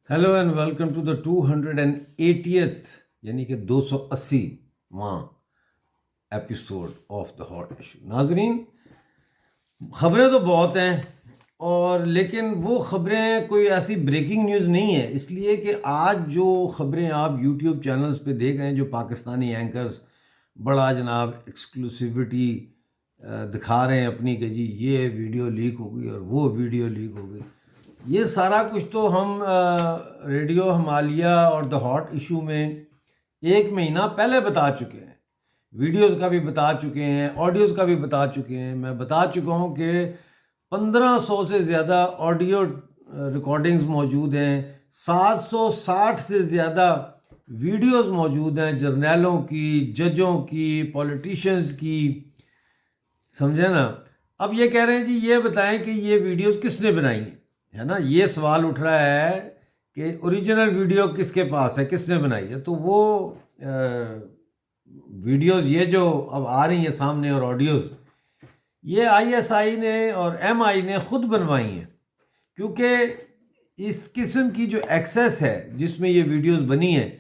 Hello and welcome to the 280th یعنی کہ 280واں episode of the hot issue. ناظرین، خبریں تو بہت ہیں اور لیکن وہ خبریں کوئی ایسی بریکنگ نیوز نہیں ہے، اس لیے کہ آج جو خبریں آپ یوٹیوب چینلز پہ دیکھ رہے ہیں، جو پاکستانی اینکرز بڑا جناب ایکسکلوسیوٹی دکھا رہے ہیں اپنی کہ جی یہ ویڈیو لیک ہو گئی اور وہ ویڈیو لیک ہو گئی، یہ سارا کچھ تو ہم ریڈیو ہمالیہ اور دا ہاٹ ایشو میں 1 مہینہ پہلے بتا چکے ہیں، ویڈیوز کا بھی بتا چکے ہیں، آڈیوز کا بھی بتا چکے ہیں۔ میں بتا چکا ہوں کہ 1500 سے زیادہ آڈیو ریکارڈنگز موجود ہیں، 760 سے زیادہ ویڈیوز موجود ہیں، جرنیلوں کی، ججوں کی، پولیٹیشنز کی، سمجھے نا۔ اب یہ کہہ رہے ہیں جی یہ بتائیں کہ یہ ویڈیوز کس نے بنائی ہیں، ہے نا، یہ سوال اٹھ رہا ہے کہ اوریجنل ویڈیو کس کے پاس ہے، کس نے بنائی ہے۔ تو وہ ویڈیوز یہ جو اب آ رہی ہیں سامنے اور آڈیوز، یہ آئی ایس آئی نے اور ایم آئی نے خود بنوائی ہیں، کیونکہ اس قسم کی جو ایکسیس ہے جس میں یہ ویڈیوز بنی ہیں،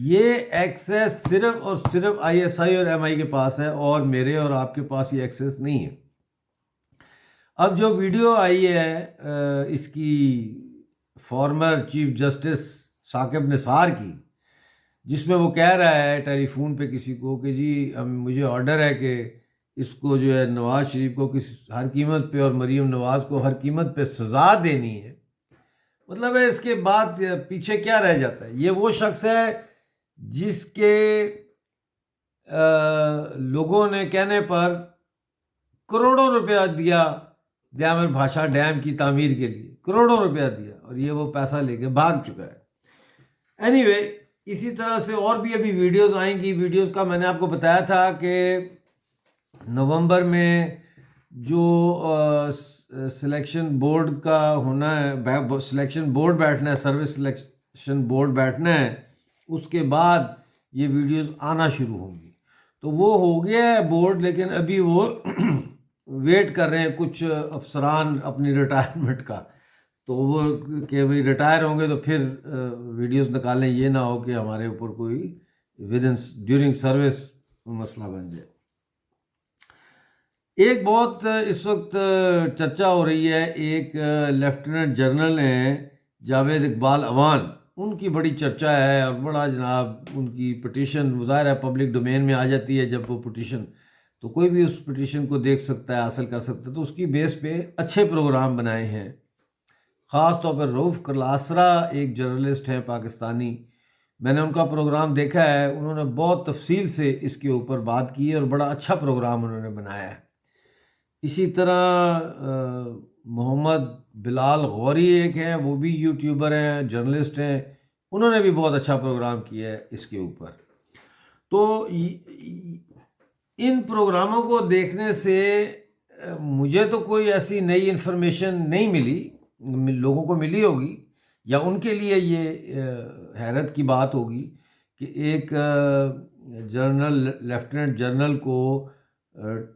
یہ ایکسیس صرف اور صرف آئی ایس آئی اور ایم آئی کے پاس ہے، اور میرے اور آپ کے پاس یہ ایکسیس نہیں ہے۔ اب جو ویڈیو آئی ہے اس کی farmer chief justice Saqib Nisar کی، جس میں وہ کہہ رہا ہے ٹیلی فون پہ کسی کو کہ جی مجھے آرڈر ہے کہ اس کو جو ہے نواز شریف کو ہر قیمت پہ اور مریم نواز کو ہر قیمت پہ سزا دینی ہے۔ مطلب ہے اس کے بعد پیچھے کیا رہ جاتا ہے؟ یہ وہ شخص ہے جس کے لوگوں نے کہنے پر کروڑوں روپیہ دیا دیامر بھاشا ڈیم کی تعمیر کے لیے، کروڑوں روپیہ دیا، اور یہ وہ پیسہ لے کے بھاگ چکا ہے۔ اینی وے، اسی طرح سے اور بھی ابھی ویڈیوز آئیں گی۔ ویڈیوز کا میں نے آپ کو بتایا تھا کہ نومبر میں جو سلیکشن بورڈ کا ہونا ہے، سلیکشن بورڈ بیٹھنا ہے، سروس سلیکشن بورڈ بیٹھنا ہے، اس کے بعد یہ ویڈیوز آنا شروع ہوں گی۔ تو وہ ہو گیا ہے بورڈ، لیکن ابھی وہ ویٹ کر رہے ہیں کچھ افسران اپنی ریٹائرمنٹ کا، تو وہ کہ بھئی ریٹائر ہوں گے تو پھر ویڈیوز نکالیں، یہ نہ ہو کہ ہمارے اوپر کوئی ڈیورنگ سروس مسئلہ بن جائے۔ ایک بہت اس وقت چرچا ہو رہی ہے، ایک لیفٹیننٹ جنرل ہیں جاوید اقبال اوان، ان کی بڑی چرچا ہے اور بڑا جناب ان کی پٹیشن ظاہر ہے پبلک ڈومین میں آ جاتی ہے جب وہ پٹیشن، تو کوئی بھی اس پٹیشن کو دیکھ سکتا ہے، حاصل کر سکتا ہے۔ تو اس کی بیس پہ اچھے پروگرام بنائے ہیں، خاص طور پر رؤف کرلاسرا ایک جرنلسٹ ہیں پاکستانی، میں نے ان کا پروگرام دیکھا ہے، انہوں نے بہت تفصیل سے اس کے اوپر بات کی ہے اور بڑا اچھا پروگرام انہوں نے بنایا ہے۔ اسی طرح محمد بلال غوری ایک ہیں، وہ بھی یوٹیوبر ہیں، جرنلسٹ ہیں، انہوں نے بھی بہت اچھا پروگرام کیا ہے اس کے اوپر۔ تو ان پروگراموں کو دیکھنے سے مجھے تو کوئی ایسی نئی انفارمیشن نہیں ملی، لوگوں کو ملی ہوگی یا ان کے لیے یہ حیرت کی بات ہوگی کہ ایک جنرل، لیفٹیننٹ جنرل کو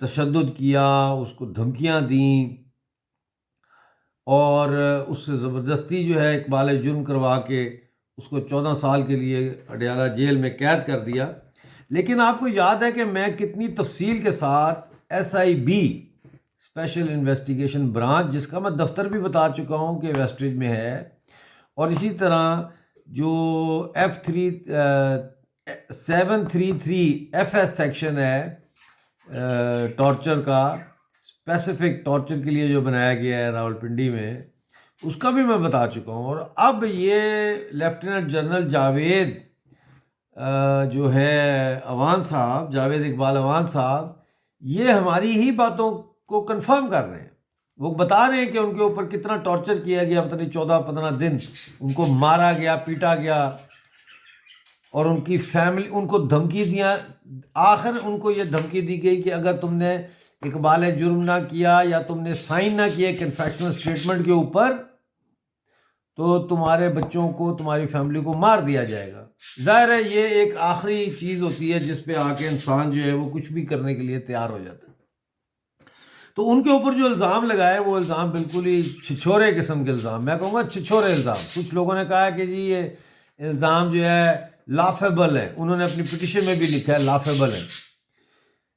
تشدد کیا، اس کو دھمکیاں دیں اور اس سے زبردستی جو ہے اقبال جرم کروا کے اس کو 14 سال کے لیے اڈیالہ جیل میں قید کر دیا۔ لیکن آپ کو یاد ہے کہ میں کتنی تفصیل کے ساتھ S I B special investigation branch, جس کا میں دفتر بھی بتا چکا ہوں کہ ویسٹریج میں ہے، اور اسی طرح جو F733 ایف ایس سیکشن ہے ٹارچر کا، اسپیسیفک ٹارچر کے لیے جو بنایا گیا ہے راولپنڈی میں، اس کا بھی میں بتا چکا ہوں۔ اور اب یہ لیفٹیننٹ جنرل جاوید جو ہے اوان صاحب، جاوید اقبال اوان صاحب، یہ ہماری ہی باتوں کو کنفرم کر رہے ہیں۔ وہ بتا رہے ہیں کہ ان کے اوپر کتنا ٹارچر کیا گیا، پتہ نہیں 14-15 دن ان کو مارا گیا، پیٹا گیا، اور ان کی فیملی ان کو دھمکی دیا۔ آخر ان کو یہ دھمکی دی گئی کہ اگر تم نے اقبال جرم نہ کیا یا تم نے سائن نہ کیا کنفیشنل اسٹیٹمنٹ کے اوپر، تو تمہارے بچوں کو، تمہاری فیملی کو مار دیا جائے گا۔ ظاہر ہے یہ ایک آخری چیز ہوتی ہے جس پہ آ کے انسان جو ہے وہ کچھ بھی کرنے کے لیے تیار ہو جاتا ہے۔ تو ان کے اوپر جو الزام لگائے وہ الزام بالکل ہی چھچورے قسم کے الزام، میں کہوں گا چھچورے الزام. کچھ لوگوں نے کہا کہ جی یہ الزام جو ہے لافیبل ہے، انہوں نے اپنی پٹیشن میں بھی لکھا ہے لافیبل ہے،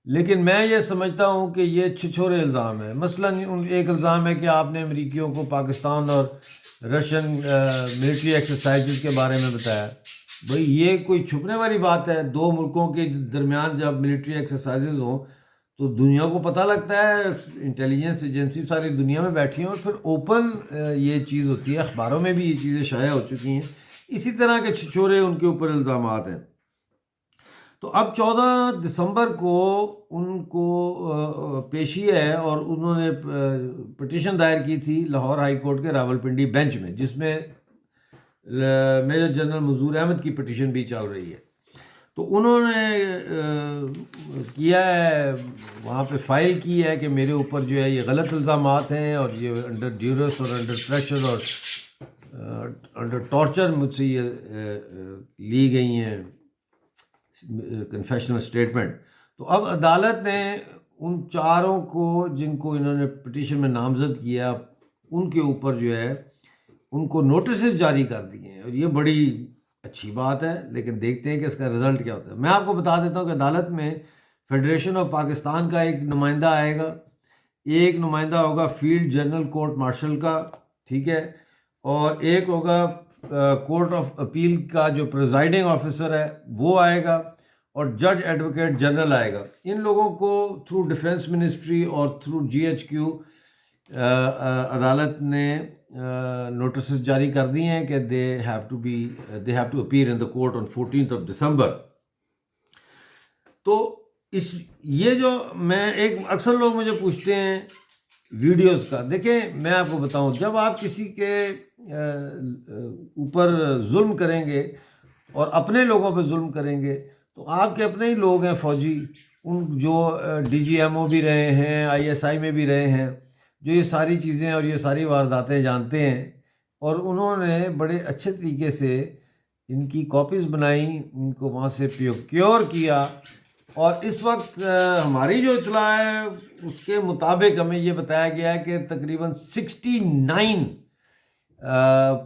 لیکن میں یہ سمجھتا ہوں کہ یہ چھچورے الزام ہے. مثلا ایک الزام ہے کہ آپ نے امریکیوں کو پاکستان اور رشین ملٹری ایکسرسائزز کے بارے میں بتایا. بھئی یہ کوئی چھپنے والی بات ہے؟ دو ملکوں کے درمیان جب ملٹری ایکسرسائزز ہوں تو دنیا کو پتہ لگتا ہے، انٹیلیجنس ایجنسی ساری دنیا میں بیٹھی ہیں اور پھر اوپن یہ چیز ہوتی ہے، اخباروں میں بھی یہ چیزیں شائع ہو چکی ہیں. اسی طرح کے چھچورے ان کے اوپر الزامات ہیں. تو اب 14 دسمبر کو ان کو پیشی ہے اور انہوں نے پٹیشن دائر کی تھی لاہور ہائی کورٹ کے راولپنڈی بینچ میں، جس میں میجر جنرل منظور احمد کی پٹیشن بھی چل رہی ہے. تو انہوں نے کیا ہے، وہاں پہ فائل کی ہے کہ میرے اوپر جو ہے یہ غلط الزامات ہیں اور یہ انڈر ڈیورس اور انڈر پریشر اور انڈر ٹارچر مجھ سے یہ لی گئی ہیں کنفیشنل اسٹیٹمنٹ. تو اب عدالت نے ان چاروں کو جن کو انہوں نے پٹیشن میں نامزد کیا ان کے اوپر جو ہے ان کو نوٹسز جاری کر دیے ہیں، اور یہ بڑی اچھی بات ہے. لیکن دیکھتے ہیں کہ اس کا رزلٹ کیا ہوتا ہے. میں آپ کو بتا دیتا ہوں کہ عدالت میں فیڈریشن آف پاکستان کا ایک نمائندہ آئے گا، ایک نمائندہ ہوگا فیلڈ جنرل کورٹ مارشل کا، ٹھیک ہے، اور ایک ہوگا کورٹ آف اپیل کا جو پریزائڈنگ آفیسر ہے وہ آئے گا، اور جج ایڈوکیٹ جنرل آئے گا. ان لوگوں کو تھرو ڈیفنس منسٹری اور تھرو جی ایچ کیو عدالت نے نوٹسز جاری کر دی ہیں کہ they have to appear in the court on 14 December. تو یہ جو میں ایک اکثر لوگ مجھے پوچھتے ہیں ویڈیوز کا، دیکھیں میں آپ کو بتاؤں، جب آپ کسی کے اوپر ظلم کریں گے اور اپنے لوگوں پہ ظلم کریں گے تو آپ کے اپنے ہی لوگ ہیں فوجی، ان جو ڈی جی ایم او بھی رہے ہیں، آئی ایس آئی میں بھی رہے ہیں، جو یہ ساری چیزیں اور یہ ساری وارداتیں جانتے ہیں، اور انہوں نے بڑے اچھے طریقے سے ان کی کاپیز بنائیں، ان کو وہاں سے پروکیور کیا. اور اس وقت ہماری جو اطلاع ہے اس کے مطابق ہمیں یہ بتایا گیا ہے کہ تقریباً 69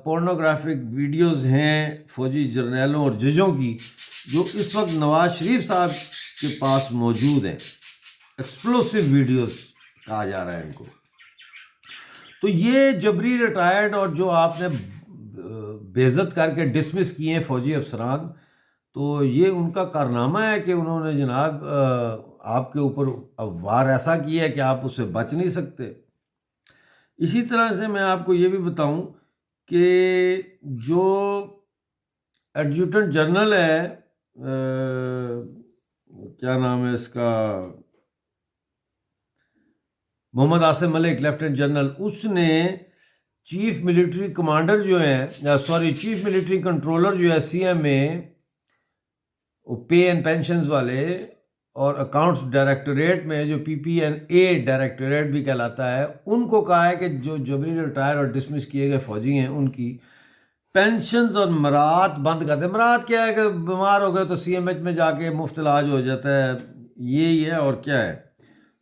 پورنوگرافک ویڈیوز ہیں فوجی جرنیلوں اور ججوں کی، جو اس وقت نواز شریف صاحب کے پاس موجود ہیں. ایکسپلوسیو ویڈیوز کہا جا رہا ہے ان کو. تو یہ جبری ریٹائرڈ اور جو آپ نے بے عزت کر کے ڈسمس کیے ہیں فوجی افسران، تو یہ ان کا کارنامہ ہے کہ انہوں نے جناب آپ کے اوپر وار ایسا کیا ہے کہ آپ اس سے بچ نہیں سکتے. اسی طرح سے میں آپ کو یہ بھی بتاؤں کہ جو ایڈجوٹنٹ جنرل ہے، کیا نام ہے اس کا، محمد عاصم ملک لیفٹیننٹ جنرل، اس نے چیف ملٹری کمانڈر جو ہے چیف ملٹری کنٹرولر جو ہے C M A, pay and pensions والے، اور اکاؤنٹس ڈائریکٹوریٹ میں جو پی پی این اے ڈائریکٹوریٹ بھی کہلاتا ہے، ان کو کہا ہے کہ جو جبری ریٹائر اور ڈسمس کیے گئے فوجی ہیں ان کی پینشنز اور مراعات بند کر دیں. مراعات کیا ہے کہ بیمار ہو گئے تو سی ایم ایچ میں جا کے مفت علاج ہو جاتا ہے، یہی ہے اور کیا ہے.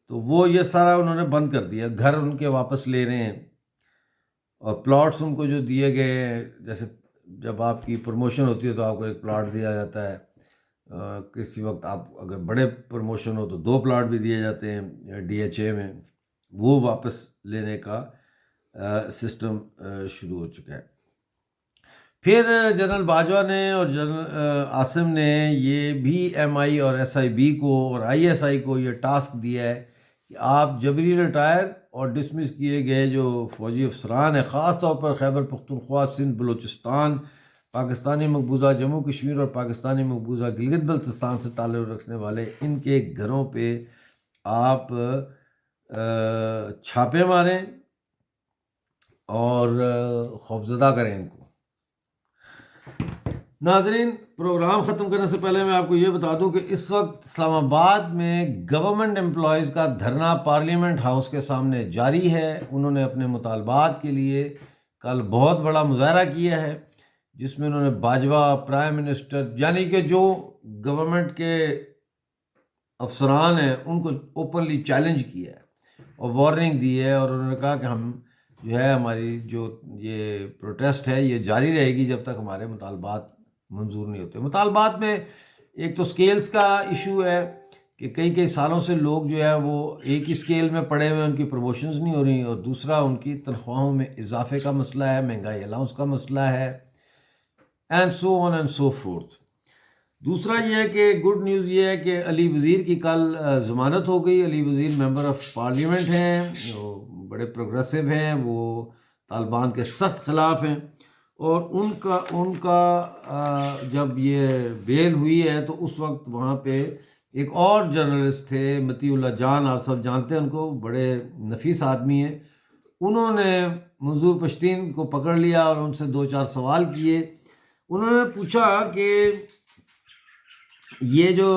تو وہ یہ سارا انہوں نے بند کر دیا. گھر ان کے واپس لے رہے ہیں، اور پلاٹس ان کو جو دیے گئے ہیں، جیسے جب آپ کی پروموشن ہوتی ہے تو آپ کو ایک پلاٹ دیا جاتا ہے، کسی وقت آپ اگر بڑے پروموشن ہو تو 2 پلاٹ بھی دیے جاتے ہیں ڈی ایچ اے میں، وہ واپس لینے کا سسٹم شروع ہو چکا ہے. پھر جنرل باجوہ نے اور جنرل عاصم نے یہ بھی ایم آئی اور ایس آئی بی کو اور آئی ایس آئی کو یہ ٹاسک دیا ہے کہ آپ جبری ریٹائر اور ڈسمس کیے گئے جو فوجی افسران ہیں، خاص طور پر خیبر پختونخوا، سندھ، بلوچستان، پاکستانی مقبوضہ جموں کشمیر اور پاکستانی مقبوضہ گلگت بلتستان سے تعلق رکھنے والے ان کے گھروں پہ آپ چھاپے ماریں اور خوفزدہ کریں ان کو. ناظرین، پروگرام ختم کرنے سے پہلے میں آپ کو یہ بتا دوں کہ اس وقت اسلام آباد میں گورنمنٹ امپلائیز کا دھرنا پارلیمنٹ ہاؤس کے سامنے جاری ہے. انہوں نے اپنے مطالبات کے لیے کل بہت بڑا مظاہرہ کیا ہے، جس میں انہوں نے باجوہ، پرائم منسٹر، یعنی کہ جو گورنمنٹ کے افسران ہیں ان کو اوپنلی چیلنج کیا ہے. اور وارننگ دی ہے، اور انہوں نے کہا کہ ہم جو ہے ہماری جو یہ پروٹیسٹ ہے یہ جاری رہے گی جب تک ہمارے مطالبات منظور نہیں ہوتے۔ مطالبات میں ایک تو سکیلز کا ایشو ہے کہ کئی سالوں سے لوگ جو ہے وہ ایک ہی سکیل میں پڑے ہوئے ہیں، ان کی پروموشنز نہیں ہو رہی، اور دوسرا ان کی تنخواہوں میں اضافے کا مسئلہ ہے، مہنگائی الاؤنس کا مسئلہ ہے، and so on and so forth. دوسرا یہ ہے کہ گڈ نیوز یہ ہے کہ علی وزیر کی کل ضمانت ہو گئی۔ علی وزیر ممبر آف پارلیمنٹ ہیں، وہ بڑے پروگریسو ہیں، وہ طالبان کے سخت خلاف ہیں، اور ان کا جب یہ بیل ہوئی ہے تو اس وقت وہاں پہ ایک اور جرنلسٹ تھے متی اللہ جان، آپ سب جانتے ہیں ان کو، بڑے نفیس آدمی ہیں، انہوں نے منظور پشتین کو پکڑ لیا اور ان سے 2-4 سوال کیے۔ انہوں نے پوچھا کہ یہ جو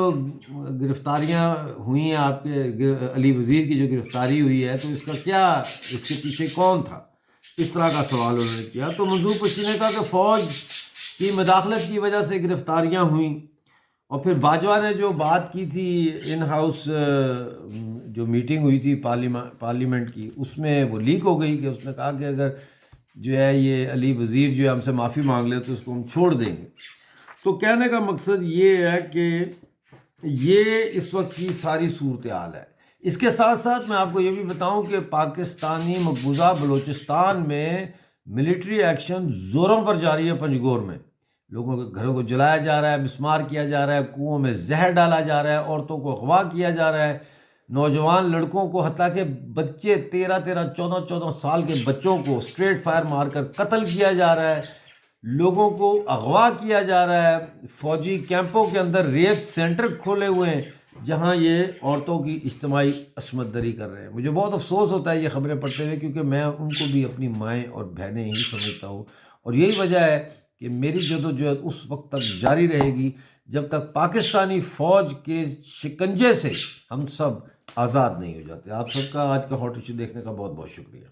گرفتاریاں ہوئی ہیں آپ کے علی وزیر کی جو گرفتاری ہوئی ہے تو اس کا کیا، اس کے پیچھے کون تھا، اس طرح کا سوال انہوں نے کیا۔ تو منظور پشتین نے کہا کہ فوج کی مداخلت کی وجہ سے گرفتاریاں ہوئیں، اور پھر باجوہ نے جو بات کی تھی ان ہاؤس جو میٹنگ ہوئی تھی پارلیمنٹ کی، اس میں وہ لیک ہو گئی کہ اس نے کہا کہ اگر جو ہے یہ علی وزیر جو ہے ہم سے معافی مانگ لے تو اس کو ہم چھوڑ دیں گے۔ تو کہنے کا مقصد یہ ہے کہ یہ اس وقت کی ساری صورتحال ہے۔ اس کے ساتھ ساتھ میں آپ کو یہ بھی بتاؤں کہ پاکستانی مقبوضہ بلوچستان میں ملٹری ایکشن زوروں پر جاری ہے۔ پنجگور میں لوگوں کے گھروں کو جلایا جا رہا ہے، مسمار کیا جا رہا ہے، کنوؤں میں زہر ڈالا جا رہا ہے، عورتوں کو اغوا کیا جا رہا ہے، نوجوان لڑکوں کو، حتیٰ کہ بچے 14 سال کے بچوں کو اسٹریٹ فائر مار کر قتل کیا جا رہا ہے، لوگوں کو اغوا کیا جا رہا ہے، فوجی کیمپوں کے اندر ریپ سینٹر کھولے ہوئے ہیں جہاں یہ عورتوں کی اجتماعی عصمت دری کر رہے ہیں۔ مجھے بہت افسوس ہوتا ہے یہ خبریں پڑھتے ہوئے، کیونکہ میں ان کو بھی اپنی مائیں اور بہنیں ہی سمجھتا ہوں، اور یہی وجہ ہے کہ میری جدوجہد اس وقت تک جاری رہے گی جب تک پاکستانی فوج کے شکنجے سے ہم سب آزاد نہیں ہو جاتے۔ آپ سب کا آج کا ہاٹ ایشو دیکھنے کا بہت بہت شکریہ۔